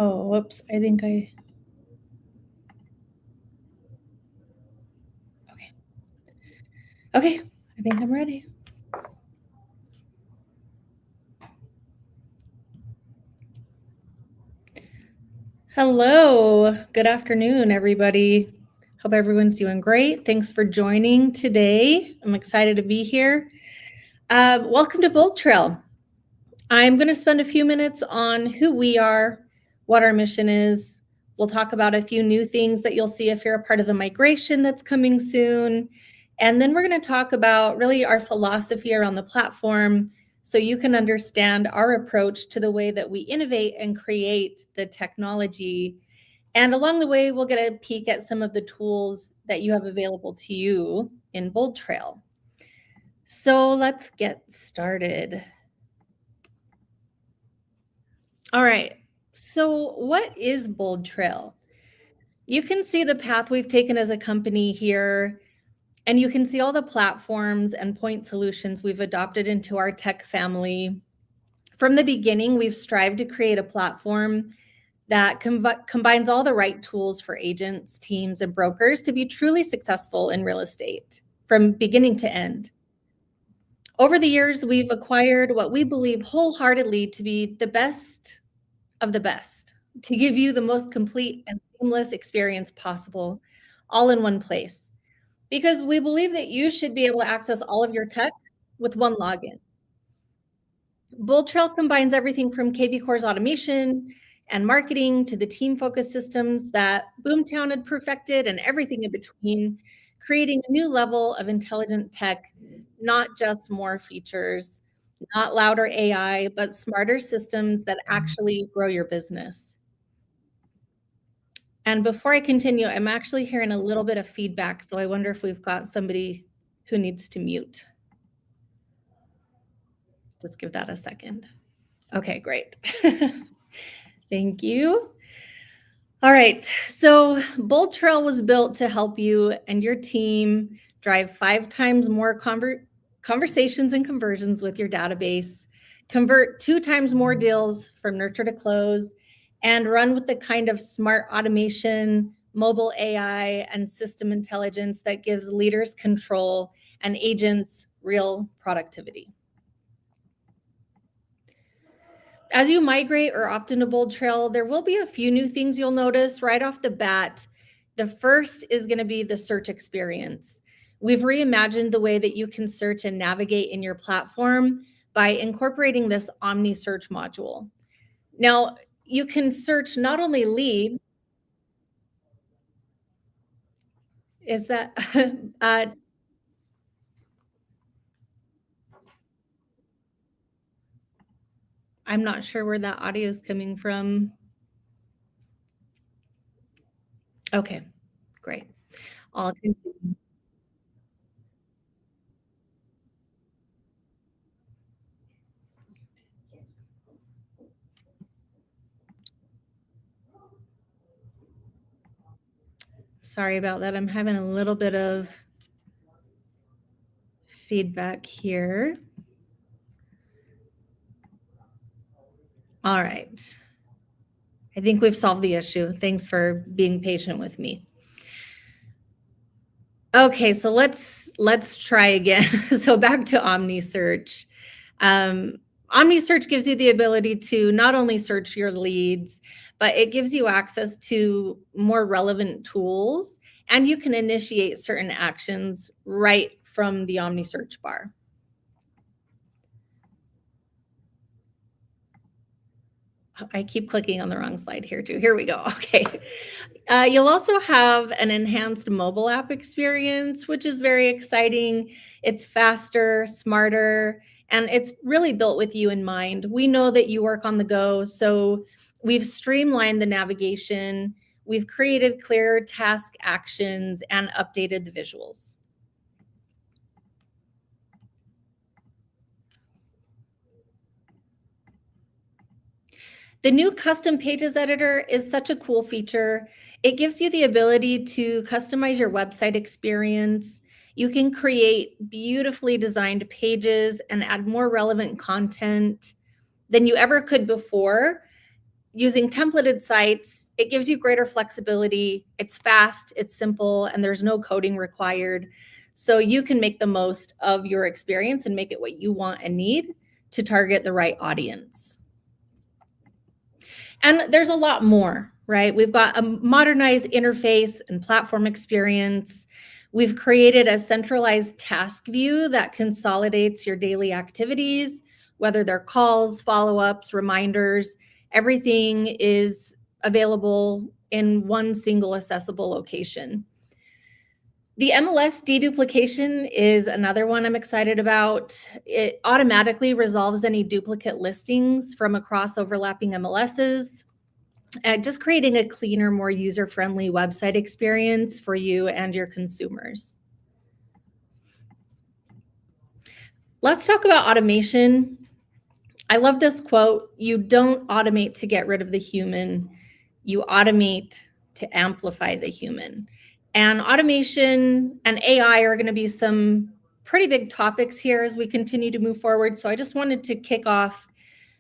Oh, whoops. Okay. Okay. I think I'm ready. Hello. Good afternoon, everybody. Hope everyone's doing great. Thanks for joining today. I'm excited to be here. Welcome to BoldTrail. I'm going to spend a few minutes on who we are, what our mission is. We'll talk about a few new things that you'll see if you're a part of the migration that's coming soon. And then we're going to talk about really our philosophy around the platform so you can understand our approach to the way that we innovate and create the technology. And along the way, we'll get a peek at some of the tools that you have available to you in BoldTrail. So let's get started. All right. So, what is BoldTrail? You can see the path we've taken as a company here, and you can see all the platforms and point solutions we've adopted into our tech family. From the beginning, we've strived to create a platform that combines all the right tools for agents, teams, and brokers to be truly successful in real estate from beginning to end. Over the years, we've acquired what we believe wholeheartedly to be the best of the best to give you the most complete and seamless experience possible, all in one place. Because we believe that you should be able to access all of your tech with one login. BoldTrail combines everything from KV Core's automation and marketing to the team focused systems that Boomtown had perfected and everything in between, creating a new level of intelligent tech, not just more features, not louder AI, but smarter systems that actually grow your business. And before I continue, I'm actually hearing a little bit of feedback, so I wonder if we've got somebody who needs to mute. Just give that a second. Okay, great. Thank you. All right, so BoldTrail was built to help you and your team drive 5 times more conversations and conversions with your database, convert 2 times more deals from nurture to close, and run with the kind of smart automation, mobile AI, and system intelligence that gives leaders control and agents real productivity. As you migrate or opt into BoldTrail, there will be a few new things you'll notice right off the bat. The first is going to be the search experience. We've reimagined the way that you can search and navigate in your platform by incorporating this Omni search module. Now, you can search not only lead, is that, uh, I'm not sure where that audio is coming from. Okay, great. I'll continue. Sorry about that. I'm having a little bit of feedback here. All right. I think we've solved the issue. Thanks for being patient with me. Okay, so let's try again. So back to OmniSearch. Um, OmniSearch gives you the ability to not only search your leads, but it gives you access to more relevant tools, and you can initiate certain actions right from the OmniSearch bar. I keep clicking on the wrong slide here too. Here we go. Okay. You'll also have an enhanced mobile app experience, which is very exciting. It's faster, smarter, and it's really built with you in mind. We know that you work on the go, so we've streamlined the navigation. We've created clear task actions and updated the visuals. The new custom pages editor is such a cool feature. It gives you the ability to customize your website experience. You can create beautifully designed pages and add more relevant content than you ever could before. using templated sites, it gives you greater flexibility. It's fast, it's simple, and there's no coding required. So you can make the most of your experience and make it what you want and need to target the right audience. And there's a lot more, right? We've got a modernized interface and platform experience. We've created a centralized task view that consolidates your daily activities, whether they're calls, follow-ups, reminders. Everything is available in one single accessible location. The MLS deduplication is another one I'm excited about. It automatically resolves any duplicate listings from across overlapping MLSs, just creating a cleaner, more user-friendly website experience for you and your consumers. Let's talk about automation. I love this quote: "You don't automate to get rid of the human, you automate to amplify the human." And automation and AI are going to be some pretty big topics here as we continue to move forward. So I just wanted to kick off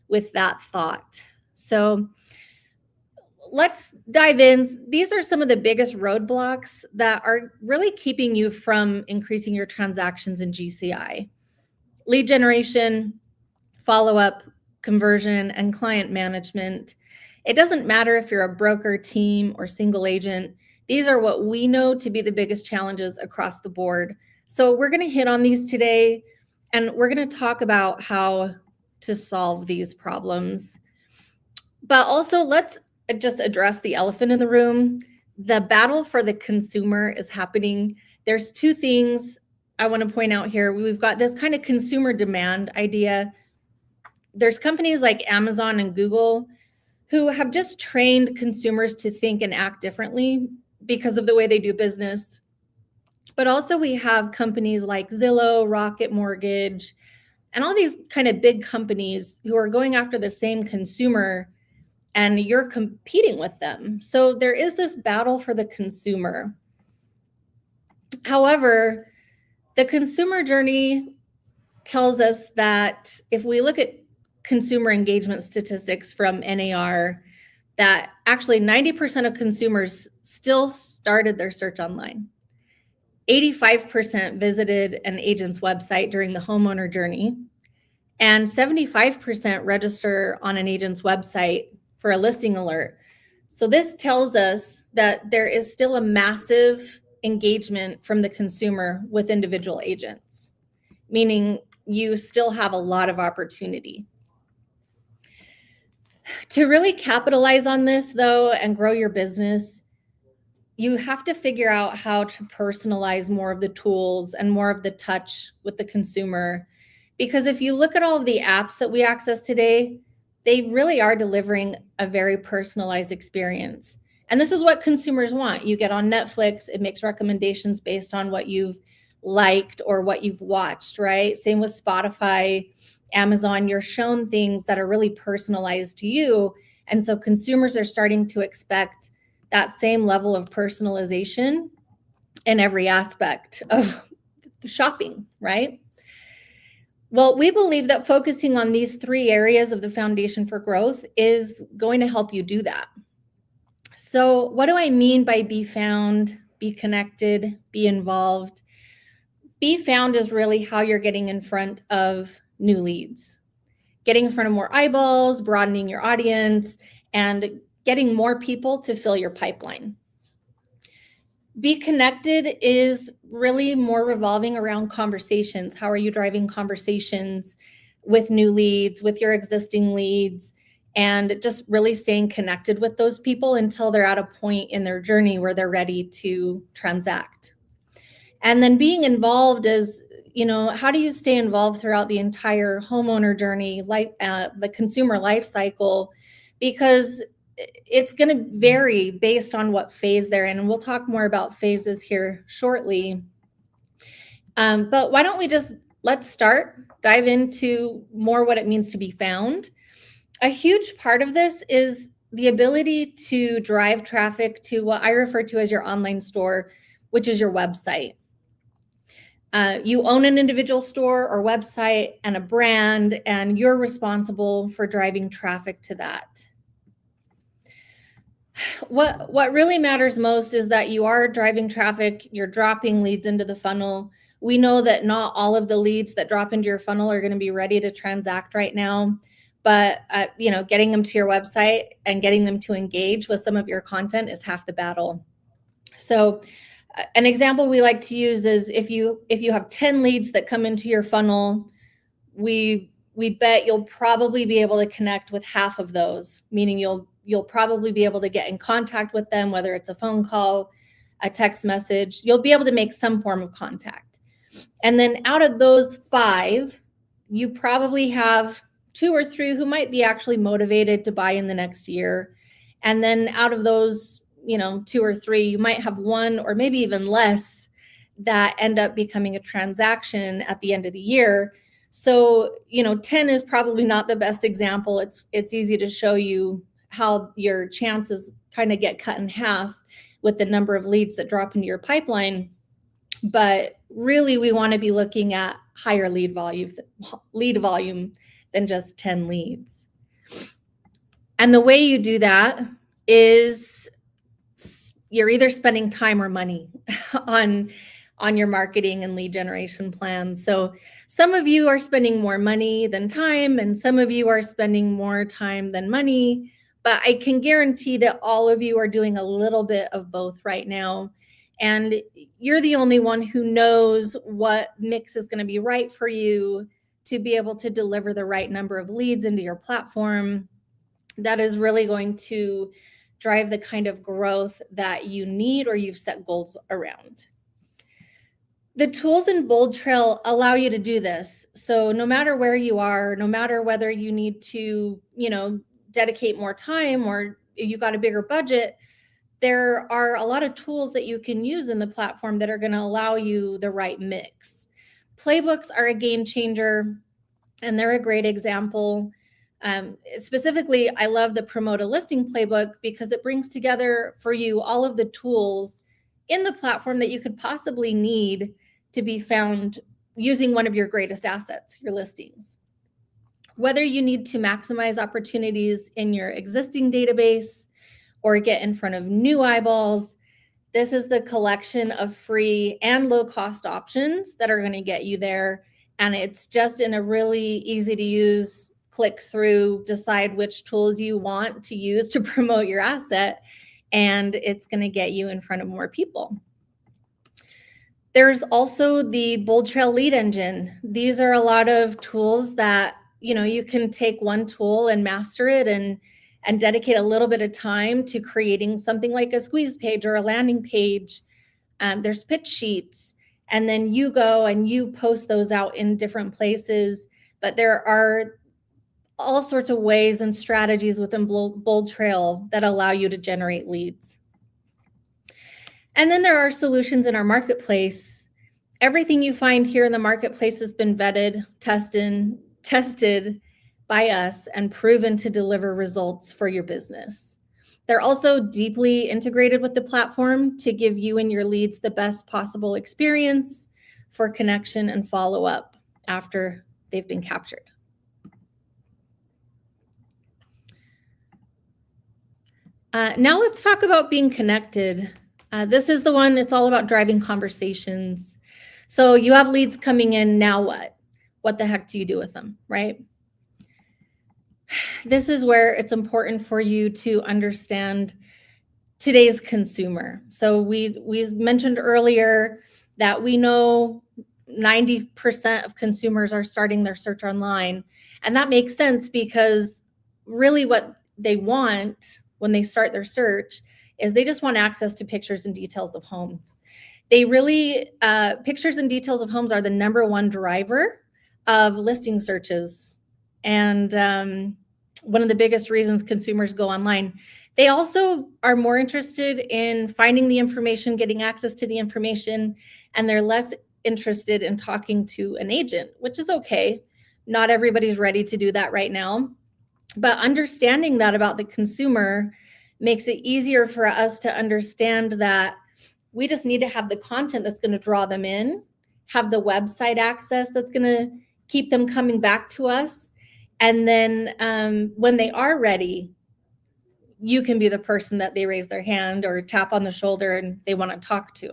with that thought. So let's dive in. These are some of the biggest roadblocks that are really keeping you from increasing your transactions in GCI. Lead generation, follow-up, conversion, and client management. It doesn't matter if you're a broker, team, or single agent. These are what we know to be the biggest challenges across the board. So we're going to hit on these today, and we're going to talk about how to solve these problems. But also, let's just address the elephant in the room. The battle for the consumer is happening. There's two things I want to point out here. We've got this kind of consumer demand idea. There's companies like Amazon and Google who have just trained consumers to think and act differently because of the way they do business. But also we have companies like Zillow, Rocket Mortgage, and all these kind of big companies who are going after the same consumer, and you're competing with them. So there is this battle for the consumer. However, the consumer journey tells us that if we look at consumer engagement statistics from NAR, that actually 90% of consumers still started their search online. 85% visited an agent's website during the homeowner journey, and 75% register on an agent's website for a listing alert. So this tells us that there is still a massive engagement from the consumer with individual agents, meaning you still have a lot of opportunity. To really capitalize on this, though, and grow your business, you have to figure out how to personalize more of the tools and more of the touch with the consumer. Because if you look at all of the apps that we access today, they really are delivering a very personalized experience. And this is what consumers want. You get on Netflix, it makes recommendations based on what you've liked or what you've watched, right? Same with Spotify, Amazon. You're shown things that are really personalized to you. And so consumers are starting to expect that same level of personalization in every aspect of shopping, right? Well, we believe that focusing on these three areas of the foundation for growth is going to help you do that. So what do I mean by be found, be connected, be involved? Be found is really how you're getting in front of new leads, getting in front of more eyeballs, broadening your audience, and getting more people to fill your pipeline. Be connected is really more revolving around conversations. How are you driving conversations with new leads, with your existing leads, and just really staying connected with those people until they're at a point in their journey where they're ready to transact. And then being involved is, how do you stay involved throughout the entire homeowner journey, the consumer life cycle? Because it's going to vary based on what phase they're in. And we'll talk more about phases here shortly. But why don't we let's dive into more what it means to be found. A huge part of this is the ability to drive traffic to what I refer to as your online store, which is your website. You own an individual store or website and a brand, and you're responsible for driving traffic to that. What really matters most is that you are driving traffic, you're dropping leads into the funnel. We know that not all of the leads that drop into your funnel are going to be ready to transact right now, but getting them to your website and getting them to engage with some of your content is half the battle. So an example we like to use is if you have 10 leads that come into your funnel, we bet you'll probably be able to connect with half of those, meaning you'll probably be able to get in contact with them, whether it's a phone call, a text message. You'll be able to make some form of contact. And then out of those 5, you probably have 2 or 3 who might be actually motivated to buy in the next year. And then out of those, 2 or 3, you might have 1 or maybe even less that end up becoming a transaction at the end of the year. So, 10 is probably not the best example. It's easy to show you how your chances kind of get cut in half with the number of leads that drop into your pipeline. But really, we want to be looking at higher lead volume than just 10 leads. And the way you do that is you're either spending time or money on your marketing and lead generation plans. So some of you are spending more money than time, and some of you are spending more time than money. But I can guarantee that all of you are doing a little bit of both right now. And you're the only one who knows what mix is going to be right for you to be able to deliver the right number of leads into your platform that is really going to drive the kind of growth that you need or you've set goals around. The tools in BoldTrail allow you to do this. So no matter where you are, no matter whether you need to, dedicate more time or you got a bigger budget, there are a lot of tools that you can use in the platform that are going to allow you the right mix. Playbooks are a game changer, and they're a great example. Specifically, I love the Promote a Listing playbook because it brings together for you all of the tools in the platform that you could possibly need to be found using one of your greatest assets, your listings. Whether you need to maximize opportunities in your existing database or get in front of new eyeballs, this is the collection of free and low-cost options that are going to get you there. And it's just in a really easy to use, click through, decide which tools you want to use to promote your asset, and it's going to get you in front of more people. There's also the BoldTrail lead engine. These are a lot of tools that, you can take one tool and master it and dedicate a little bit of time to creating something like a squeeze page or a landing page. There's pitch sheets, and then you go and you post those out in different places. But there are all sorts of ways and strategies within BoldTrail that allow you to generate leads. And then there are solutions in our marketplace. Everything you find here in the marketplace has been vetted, tested by us, and proven to deliver results for your business. They're also deeply integrated with the platform to give you and your leads the best possible experience for connection and follow-up after they've been captured. Now let's talk about being connected. This is the one, it's all about driving conversations. So you have leads coming in, now what? What the heck do you do with them, right? This is where it's important for you to understand today's consumer. So we mentioned earlier that we know 90% of consumers are starting their search online. And that makes sense because really what they want when they start their search is they just want access to pictures and details of homes. They really, pictures and details of homes are the #1 driver of listing searches. And one of the biggest reasons consumers go online. They also are more interested in finding the information, getting access to the information, and they're less interested in talking to an agent, which is okay. Not everybody's ready to do that right now. But understanding that about the consumer makes it easier for us to understand that we just need to have the content that's going to draw them in, have the website access that's going to keep them coming back to us. And then when they are ready, you can be the person that they raise their hand or tap on the shoulder and they want to talk to.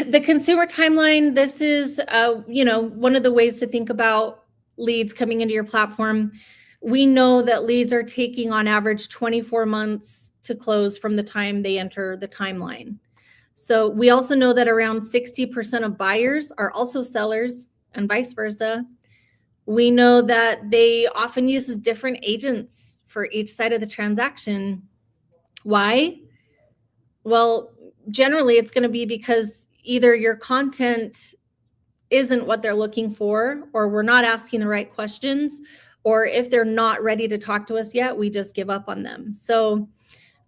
The consumer timeline, this is one of the ways to think about leads coming into your platform. We know that leads are taking on average 24 months to close from the time they enter the timeline. So we also know that around 60% of buyers are also sellers and vice versa. We know that they often use different agents for each side of the transaction. Why? Well, generally it's going to be because either your content isn't what they're looking for, or we're not asking the right questions, or if they're not ready to talk to us yet, we just give up on them. So,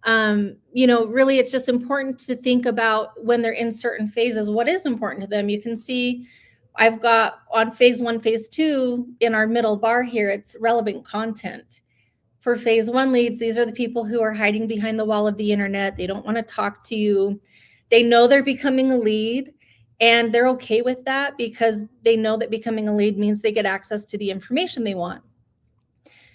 really, it's just important to think about when they're in certain phases, what is important to them. You can see I've got on phase 1, phase 2 in our middle bar here, it's relevant content. For phase 1 leads, these are the people who are hiding behind the wall of the internet. They don't want to talk to you. They know they're becoming a lead, and they're okay with that because they know that becoming a lead means they get access to the information they want.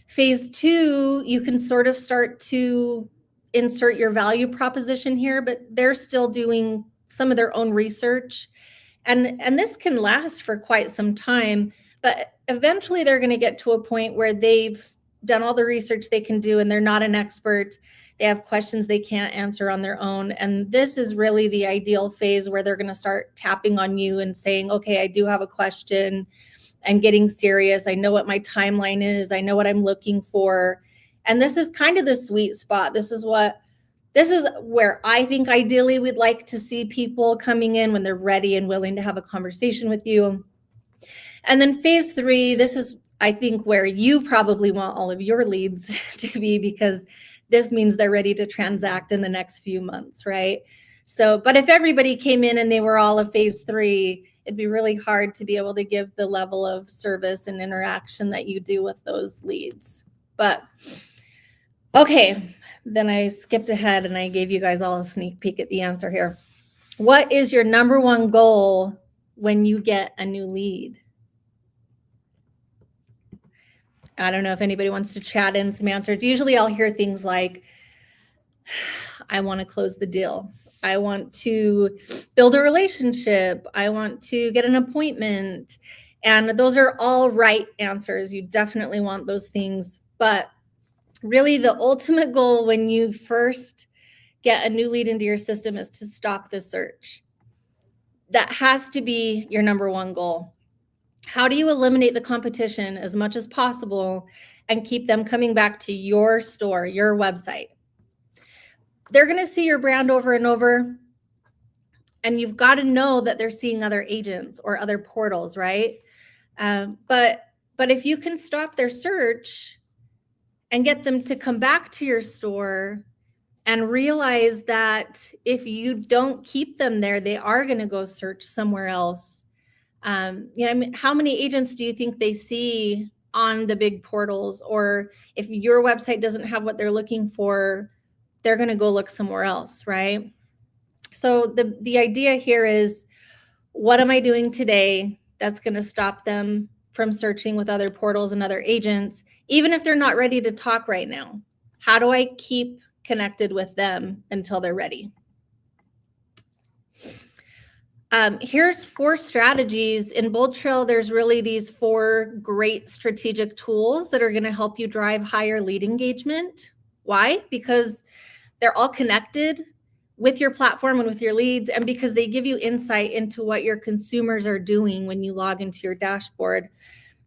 Phase 2, you can sort of start to insert your value proposition here, but they're still doing some of their own research. And this can last for quite some time, but eventually they're going to get to a point where they've done all the research they can do and they're not an expert. They have questions they can't answer on their own. And this is really the ideal phase where they're going to start tapping on you and saying, okay, I do have a question, and getting serious. I know what my timeline is. I know what I'm looking for. And this is kind of the sweet spot. This is where I think ideally we'd like to see people coming in when they're ready and willing to have a conversation with you. And then phase 3, this is, I think, where you probably want all of your leads to be, because this means they're ready to transact in the next few months, right? So, but if everybody came in and they were all a phase 3, it'd be really hard to be able to give the level of service and interaction that you do with those leads. But okay, then I skipped ahead and I gave you guys all a sneak peek at the answer here. What is your number one goal when you get a new lead? I don't know if anybody wants to chat in some answers. Usually I'll hear things like, I want to close the deal. I want to build a relationship. I want to get an appointment. And those are all right answers. You definitely want those things. But really, the ultimate goal when you first get a new lead into your system is to stop the search. That has to be your number one goal. How do you eliminate the competition as much as possible and keep them coming back to your store, your website? They're going to see your brand over and over, and you've got to know that they're seeing other agents or other portals, right? But if you can stop their search and get them to come back to your store and realize that if you don't keep them there, they are going to go search somewhere else. How many agents do you think they see on the big portals? Or if your website doesn't have what they're looking for, they're going to go look somewhere else, right? So the idea here is, what am I doing today that's going to stop them from searching with other portals and other agents, even if they're not ready to talk right now? How do I keep connected with them until they're ready? Here's 4 strategies. In BoldTrail, there's really these 4 great strategic tools that are going to help you drive higher lead engagement. Why? Because they're all connected with your platform and with your leads, and because they give you insight into what your consumers are doing when you log into your dashboard.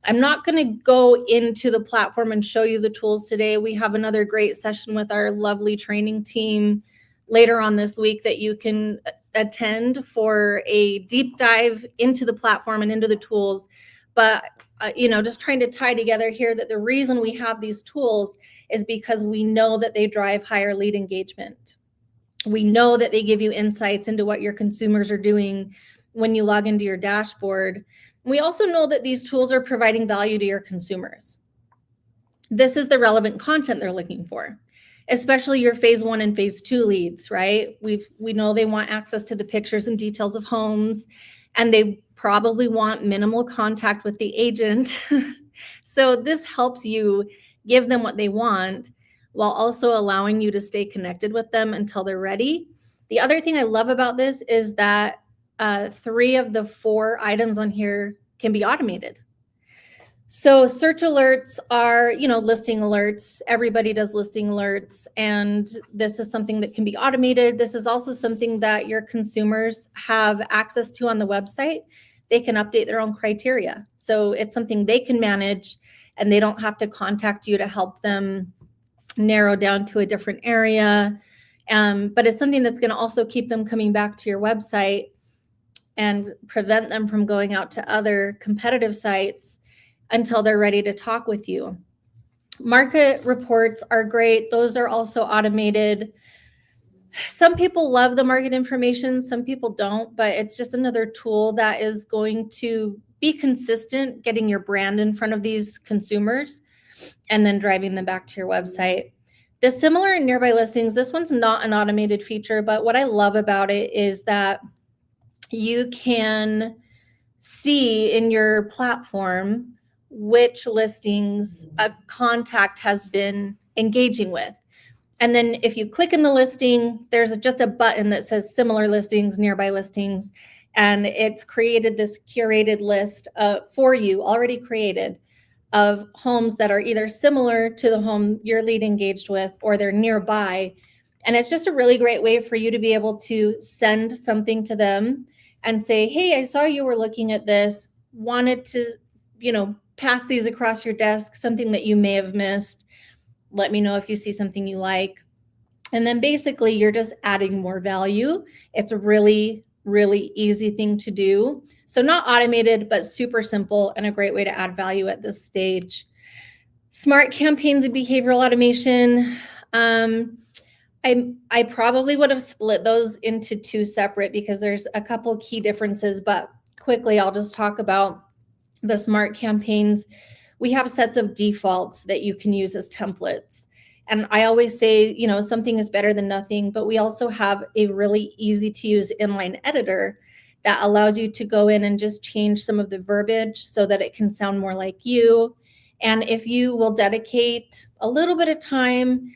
I'm not going to go into the platform and show you the tools today. We have another great session with our lovely training team later on this week that you can attend for a deep dive into the platform and into the tools. But just trying to tie together here that the reason we have these tools is because we know that they drive higher lead engagement. We know that they give you insights into what your consumers are doing when you log into your dashboard. We also know that these tools are providing value to your consumers. This is the relevant content they're looking for, especially your phase 1 and phase 2 leads, right? We know they want access to the pictures and details of homes, and they probably want minimal contact with the agent. So this helps you give them what they want while also allowing you to stay connected with them until they're ready. The other thing I love about this is that 3 of the 4 items on here can be automated. So search alerts are, listing alerts. Everybody does listing alerts, and this is something that can be automated. This is also something that your consumers have access to on the website. They can update their own criteria. So it's something they can manage, and they don't have to contact you to help them narrow down to a different area. But it's something that's going to also keep them coming back to your website and prevent them from going out to other competitive sites until they're ready to talk with you. Market reports are great. Those are also automated. Some people love the market information, some people don't, but it's just another tool that is going to be consistent, getting your brand in front of these consumers and then driving them back to your website. The similar and nearby listings, this one's not an automated feature, but what I love about it is that you can see in your platform which listings a contact has been engaging with. And then if you click in the listing, there's just a button that says similar listings, nearby listings, and it's created this curated list for you, already created, of homes that are either similar to the home your lead engaged with or they're nearby. And it's just a really great way for you to be able to send something to them and say, hey, I saw you were looking at this, wanted to, pass these across your desk, something that you may have missed. Let me know if you see something you like. And then basically you're just adding more value. It's a really, really easy thing to do. So not automated, but super simple and a great way to add value at this stage. Smart campaigns and behavioral automation. I probably would have split those into 2 separate because there's a couple key differences, but quickly I'll just talk about the smart campaigns. We have sets of defaults that you can use as templates. And I always say, something is better than nothing, but we also have a really easy to use inline editor that allows you to go in and just change some of the verbiage so that it can sound more like you. And if you will dedicate a little bit of time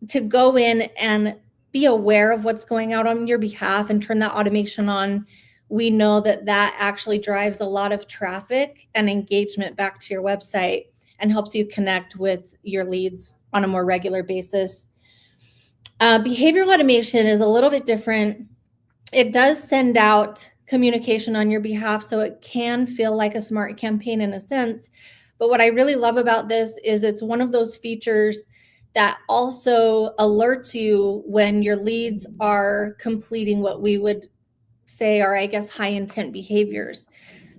to go in and be aware of what's going out on your behalf and turn that automation on, we know that that actually drives a lot of traffic and engagement back to your website and helps you connect with your leads on a more regular basis. Behavioral automation is a little bit different. It does send out communication on your behalf, so it can feel like a smart campaign in a sense. But what I really love about this is it's one of those features that also alerts you when your leads are completing what we would say are, I guess, high intent behaviors.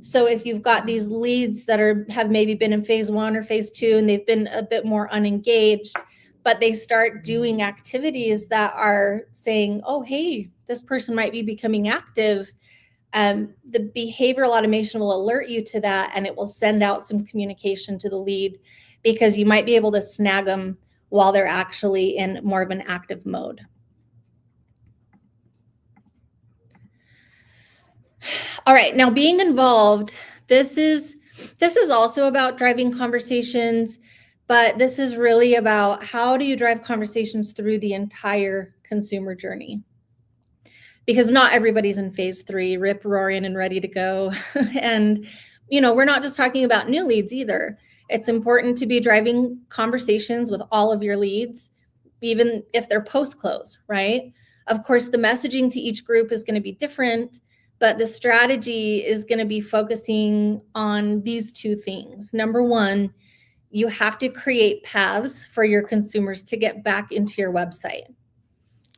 So if you've got these leads that have maybe been in phase 1 or phase 2 and they've been a bit more unengaged, but they start doing activities that are saying, oh, hey, this person might be becoming active, the behavioral automation will alert you to that, and it will send out some communication to the lead because you might be able to snag them while they're actually in more of an active mode. All right, now being involved, this is also about driving conversations, but this is really about how do you drive conversations through the entire consumer journey? Because not everybody's in phase 3, rip roaring and ready to go. And, we're not just talking about new leads either. It's important to be driving conversations with all of your leads, even if they're post-close, right? Of course, the messaging to each group is going to be different, but the strategy is going to be focusing on these 2 things. Number 1, you have to create paths for your consumers to get back into your website.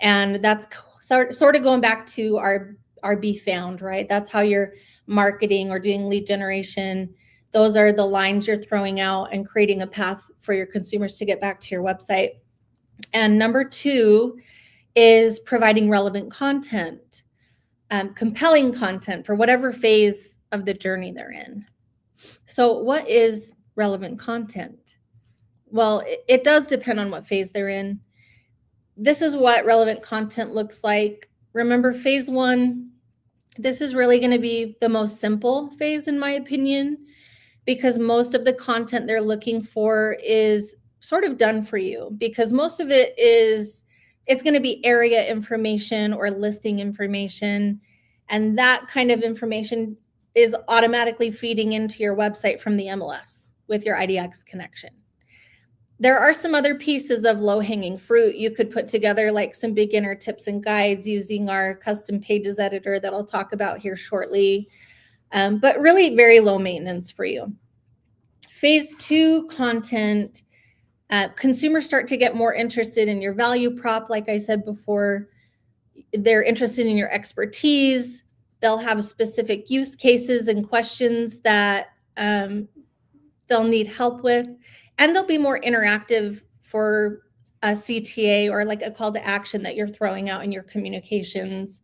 And that's sort of going back to our be found, right? That's how you're marketing or doing lead generation. Those are the lines you're throwing out and creating a path for your consumers to get back to your website. And number 2 is providing relevant content. Compelling content for whatever phase of the journey they're in. So what is relevant content? Well, it does depend on what phase they're in. This is what relevant content looks like. Remember, phase 1, this is really going to be the most simple phase, in my opinion, because most of the content they're looking for is sort of done for you, because most of it's going to be area information or listing information. And that kind of information is automatically feeding into your website from the MLS with your IDX connection. There are some other pieces of low-hanging fruit you could put together, like some beginner tips and guides using our custom pages editor that I'll talk about here shortly, but really very low maintenance for you. Phase 2 content, consumers start to get more interested in your value prop. Like I said before, they're interested in your expertise. They'll have specific use cases and questions that they'll need help with, and they'll be more interactive for a CTA or like a call to action that you're throwing out in your communications.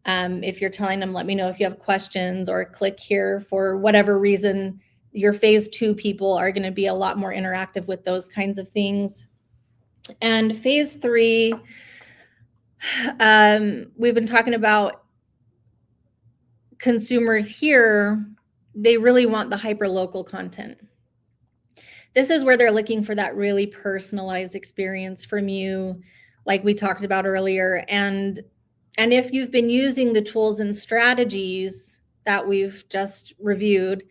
If you're telling them, let me know if you have questions, or click here for whatever reason, your phase 2 people are going to be a lot more interactive with those kinds of things. And phase 3, we've been talking about consumers here. They really want the hyper-local content. This is where they're looking for that really personalized experience from you, like we talked about earlier. And if you've been using the tools and strategies that we've just reviewed,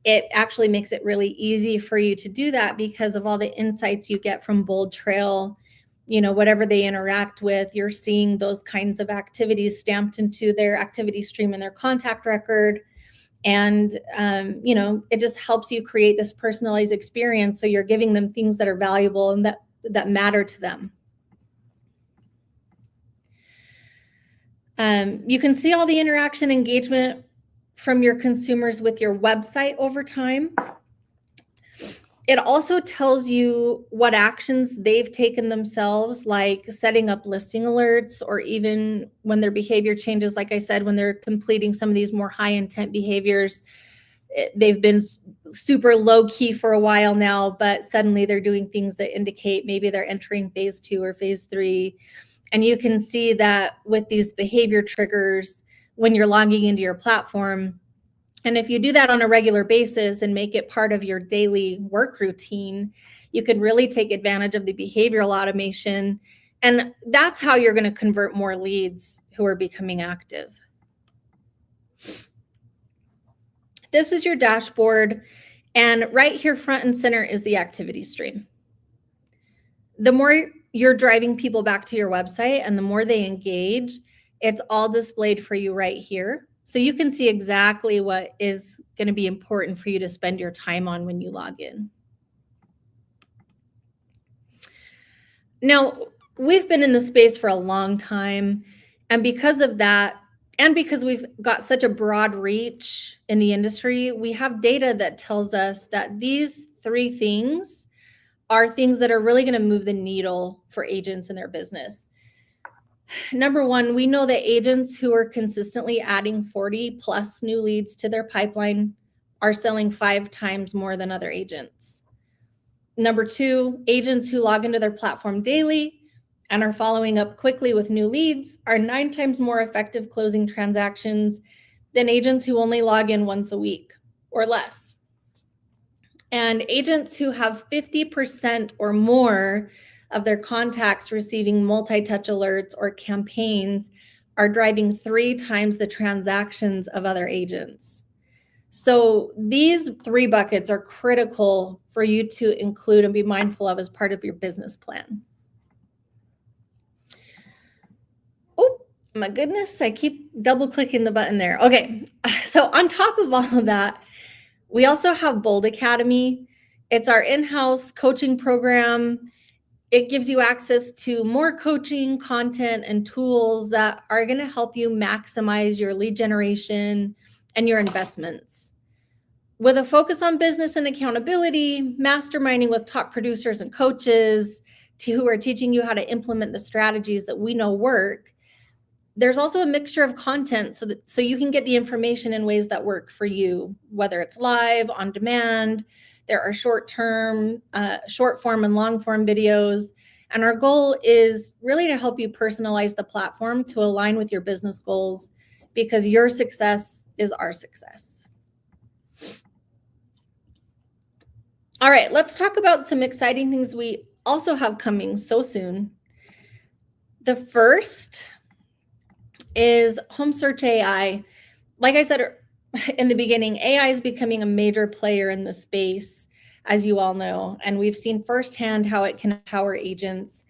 it actually makes it really easy for you to do that because of all the insights you get from BoldTrail. Whatever they interact with, you're seeing those kinds of activities stamped into their activity stream and their contact record. And, it just helps you create this personalized experience. So you're giving them things that are valuable and that matter to them. You can see all the interaction engagement from your consumers with your website over time. It also tells you what actions they've taken themselves, like setting up listing alerts, or even when their behavior changes, like I said, when they're completing some of these more high intent behaviors. They've been super low key for a while now, but suddenly they're doing things that indicate maybe they're entering phase 2 or phase 3. And you can see that with these behavior triggers when you're logging into your platform. And if you do that on a regular basis and make it part of your daily work routine, you can really take advantage of the behavioral automation. And that's how you're going to convert more leads who are becoming active. This is your dashboard. And right here, front and center, is the activity stream. The more you're driving people back to your website and the more they engage, it's all displayed for you right here. So you can see exactly what is going to be important for you to spend your time on when you log in. Now, we've been in the space for a long time, and because of that, and because we've got such a broad reach in the industry, we have data that tells us that these 3 things are things that are really going to move the needle for agents in their business. Number 1, we know that agents who are consistently adding 40 plus new leads to their pipeline are selling 5 times more than other agents. Number 2, agents who log into their platform daily and are following up quickly with new leads are 9 times more effective closing transactions than agents who only log in once a week or less. And agents who have 50% or more of their contacts receiving multi-touch alerts or campaigns are driving 3 times the transactions of other agents. So these 3 buckets are critical for you to include and be mindful of as part of your business plan. Oh, my goodness, I keep double clicking the button there. Okay, so on top of all of that, we also have Bold Academy. It's our in-house coaching program. It gives you access to more coaching content and tools that are going to help you maximize your lead generation and your investments. With a focus on business and accountability, masterminding with top producers and coaches who are teaching you how to implement the strategies that we know work, there's also a mixture of content so you can get the information in ways that work for you, whether it's live, on demand. There are short form and long form videos. And our goal is really to help you personalize the platform to align with your business goals, because your success is our success. All right, let's talk about some exciting things we also have coming so soon. The first is Home Search AI. Like I said in the beginning, AI is becoming a major player in the space, as you all know, and we've seen firsthand how it can empower agents.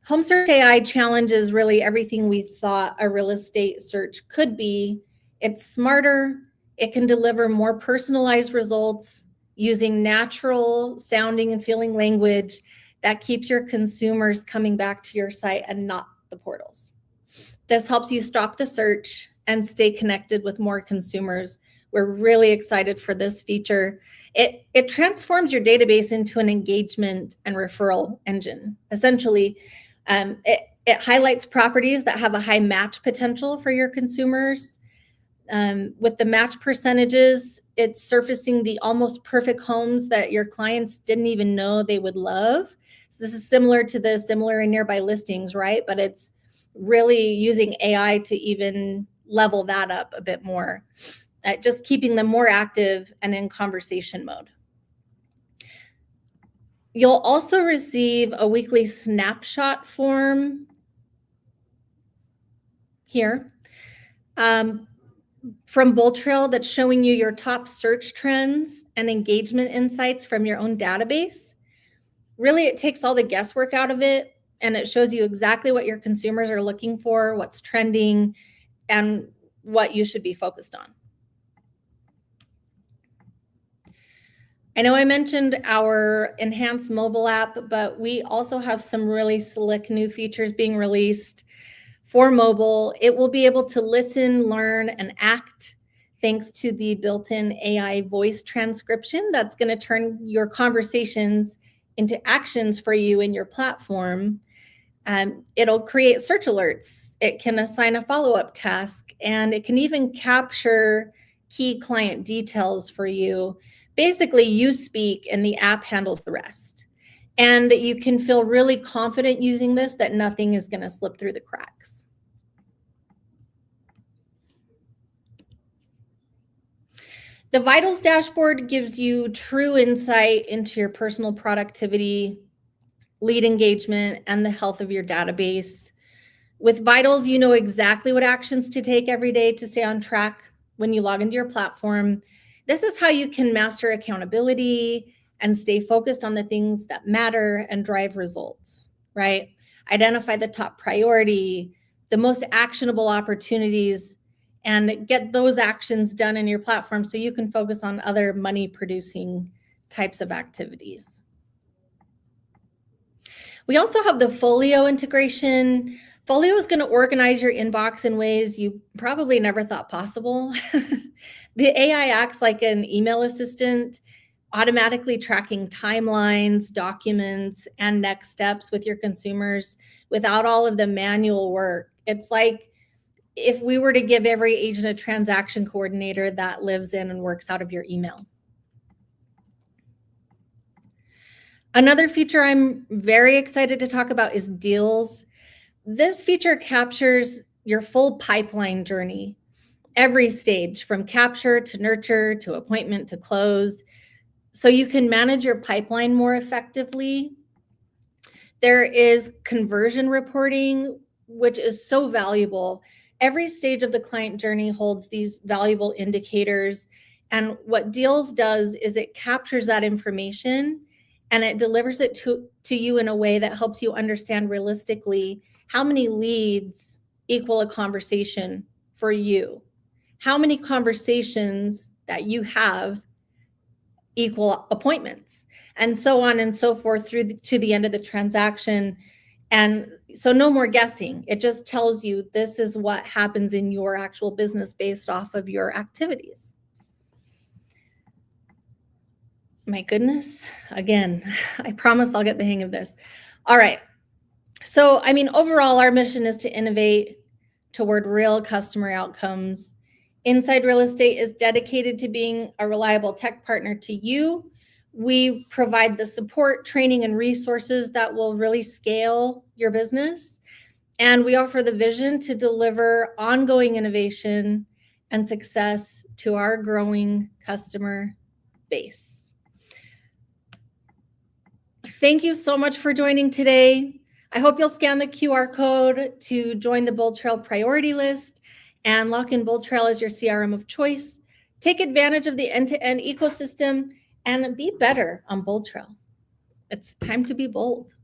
Home Search AI challenges really everything we thought a real estate search could be. It's smarter, it can deliver more personalized results using natural sounding and feeling language that keeps your consumers coming back to your site and not the portals. This helps you stop the search and stay connected with more consumers. We're really excited for this feature. It transforms your database into an engagement and referral engine. Essentially, it highlights properties that have a high match potential for your consumers. With the match percentages, it's surfacing the almost perfect homes that your clients didn't even know they would love. So this is similar to the similar and nearby listings, right? But it's really using AI to even level that up a bit more, just keeping them more active and in conversation mode. You'll also receive a weekly snapshot form here from BoldTrail that's showing you your top search trends and engagement insights from your own database. Really, it takes all the guesswork out of it, and it shows you exactly what your consumers are looking for, what's trending, and what you should be focused on. I know I mentioned our enhanced mobile app, but we also have some really slick new features being released for mobile. It will be able to listen, learn, and act thanks to the built-in AI voice transcription that's going to turn your conversations into actions for you in your platform. It'll create search alerts. It can assign a follow-up task, and it can even capture key client details for you. Basically, you speak and the app handles the rest. And you can feel really confident using this that nothing is going to slip through the cracks. The Vitals dashboard gives you true insight into your personal productivity, lead engagement, and the health of your database. With Vitals, you know exactly what actions to take every day to stay on track when you log into your platform. This is how you can master accountability and stay focused on the things that matter and drive results, right? Identify the top priority, the most actionable opportunities, and get those actions done in your platform so you can focus on other money producing types of activities. We also have the Folio integration. Folio is going to organize your inbox in ways you probably never thought possible. The AI acts like an email assistant, automatically tracking timelines, documents, and next steps with your consumers without all of the manual work. It's like if we were to give every agent a transaction coordinator that lives in and works out of your email. Another feature I'm very excited to talk about is deals. This feature captures your full pipeline journey, every stage from capture to nurture to appointment to close, so you can manage your pipeline more effectively. There is conversion reporting, which is so valuable. Every stage of the client journey holds these valuable indicators. And what Deals does is it captures that information and it delivers it to you in a way that helps you understand realistically how many leads equal a conversation for you, how many conversations that you have equal appointments, and so on and so forth to the end of the transaction. And so no more guessing. It just tells you this is what happens in your actual business based off of your activities. My goodness, again, I promise I'll get the hang of this. All right. So, I mean, overall, our mission is to innovate toward real customer outcomes. Inside Real Estate is dedicated to being a reliable tech partner to you. We provide the support, training, and resources that will really scale your business. And we offer the vision to deliver ongoing innovation and success to our growing customer base. Thank you so much for joining today. I hope you'll scan the QR code to join the BoldTrail priority list and lock in BoldTrail as your CRM of choice. Take advantage of the end-to-end ecosystem and be better on BoldTrail. It's time to be bold.